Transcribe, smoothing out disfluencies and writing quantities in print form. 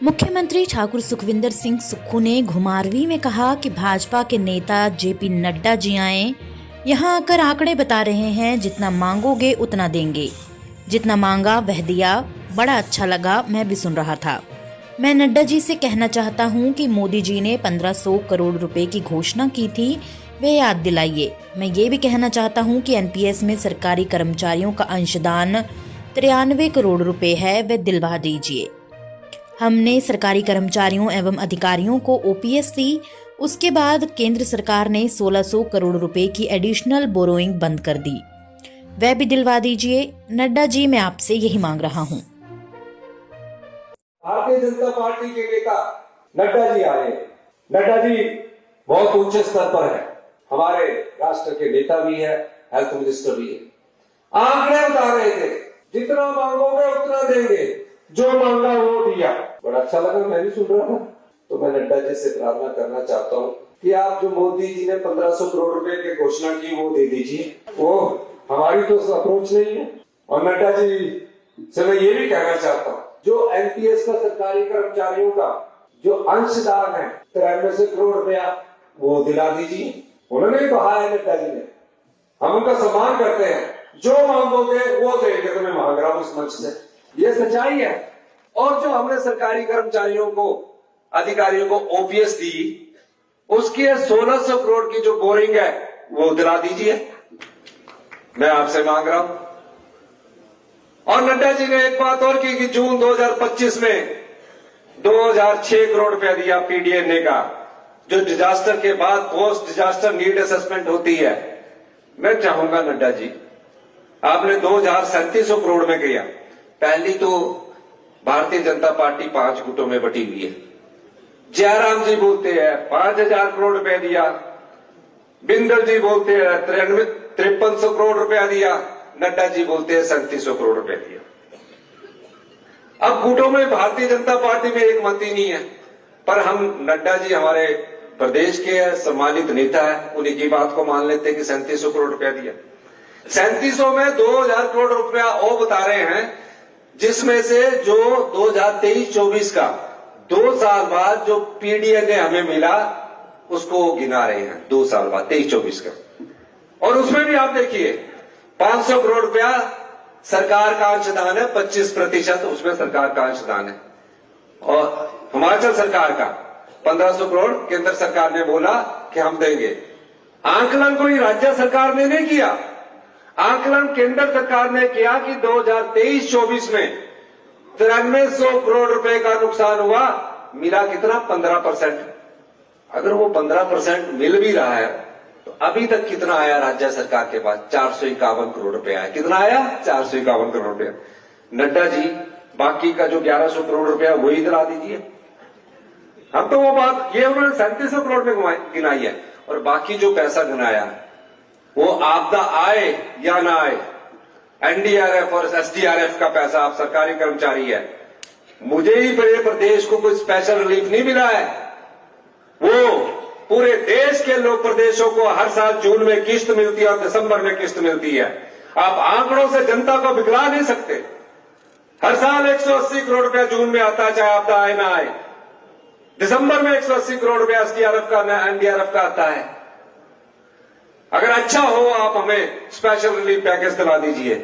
मुख्यमंत्री ठाकुर सुखविंदर सिंह सुक्खू ने घुमारवी में कहा कि भाजपा के नेता जेपी नड्डा जी आए, यहाँ आकर आंकड़े बता रहे हैं, जितना मांगोगे उतना देंगे, जितना मांगा वह दिया, बड़ा अच्छा लगा, मैं भी सुन रहा था। मैं नड्डा जी से कहना चाहता हूँ कि मोदी जी ने 1500 करोड़ रुपए की घोषणा की थी, वे याद दिलाइए। मैं ये भी कहना चाहता हूँ कि एनपीएस में सरकारी कर्मचारियों का अंशदान 93 करोड़ रुपए है, वे दिलवा दीजिए। हमने सरकारी कर्मचारियों एवं अधिकारियों को ओपीएस दी, उसके बाद केंद्र सरकार ने 1600 करोड़ रुपए की एडिशनल बोरोइंग बंद कर दी, वह भी दिलवा दीजिए। नड्डा जी, मैं आपसे यही मांग रहा हूँ। भारतीय जनता पार्टी के नेता नड्डा जी आए। नड्डा जी बहुत ऊंचे स्तर पर है, हमारे राष्ट्र के नेता भी है, हेल्थ मिनिस्टर भी है। आंकड़े बता रहे थे, जितना मांगोगे उतना देंगे, जो मांगा वो दिया। बड़ा अच्छा लगा, मैं भी सुन रहा था। तो मैं नड्डा जी से प्रार्थना करना चाहता हूँ कि आप जो मोदी जी ने 1500 करोड़ रुपए की घोषणा की वो दे दीजिए। वो हमारी तो अप्रोच नहीं है। और नड्डा जी से मैं ये भी कहना चाहता हूँ, जो एनपीएस का सरकारी कर्मचारियों का जो अंशदान है 93 करोड़ रुपया, वो दिला दीजिए। उन्होंने भी कहा है नड्डा जी ने, हम उनका सम्मान करते हैं, जो मांगोगे वो देंगे। तो मैं मांग रहा हूँ इस मंच से, ये सच्चाई है। और जो हमने सरकारी कर्मचारियों को, अधिकारियों को ओपीएस दी, उसकी 1600 करोड़ की जो बोरिंग है वो दिला दीजिए, मैं आपसे मांग रहा हूं। और नड्डा जी ने एक बात और की कि जून 2025 में 2006 करोड़ रुपया दिया पीडीएनए का, जो डिजास्टर के बाद पोस्ट डिजास्टर नीड असेसमेंट होती है। मैं चाहूंगा नड्डा जी, आपने 2700 करोड़ में किया। पहली तो भारतीय जनता पार्टी 5 गुटों में बटी हुई है। जयराम जी बोलते हैं 5000 करोड़ रुपया दिया, बिंदल जी बोलते हैं 5300 करोड़ रुपया दिया, नड्डा जी बोलते हैं 3700 करोड़ रुपया दिया। अब गुटों में भारतीय जनता पार्टी में एक मत ही नहीं है, पर हम नड्डा जी हमारे प्रदेश के सम्मानित नेता है, उन्हीं की बात को मान लेते हैं कि 3700 करोड़ रुपया दिया। 3700 में 2000 करोड़ रुपया वो बता रहे हैं, जिसमें से जो 2023-24 का 2 साल बाद जो पीडीएनए हमें मिला उसको गिना रहे हैं, 2 साल बाद 23-24 का। और उसमें भी आप देखिए 500 करोड़ रुपया सरकार का अंशदान है, 25% उसमें सरकार का अंशदान है। और हिमाचल सरकार का 1500 करोड़ केंद्र सरकार ने बोला कि हम देंगे। आंकलन कोई राज्य सरकार ने नहीं किया, आंकलन केंद्र सरकार ने किया कि 2023-24 में 9300 करोड़ रुपए का नुकसान हुआ, मिला कितना? 15%। अगर वो 15% मिल भी रहा है तो अभी तक कितना आया राज्य सरकार के पास? 451 करोड़ रुपए आया। कितना आया? 451 करोड़ रुपया। नड्डा जी, बाकी का जो 1100 करोड़ रुपया वही दिला दीजिए। हम तो वो बात, ये उन्होंने 3700 करोड़ में गिनाई है, और बाकी जो पैसा गिनाया वो आपदा आए या ना आए, एनडीआरएफ और एसडीआरएफ का पैसा, आप सरकारी कर्मचारी है, मुझे ही पूरे प्रदेश को कोई स्पेशल रिलीफ नहीं मिला है। वो पूरे देश के लोग, प्रदेशों को हर साल जून में किस्त मिलती है और दिसंबर में किस्त मिलती है। आप आंकड़ों से जनता को बिगड़ा नहीं सकते। हर साल 180 करोड़ रुपया जून में आता है, चाहे आपदा आए ना आए। दिसंबर में 180 करोड़ रुपया एसडीआरएफ का, एनडीआरएफ का आता है। अगर अच्छा हो, आप हमें स्पेशल रिलीफ पैकेज दिला दीजिए।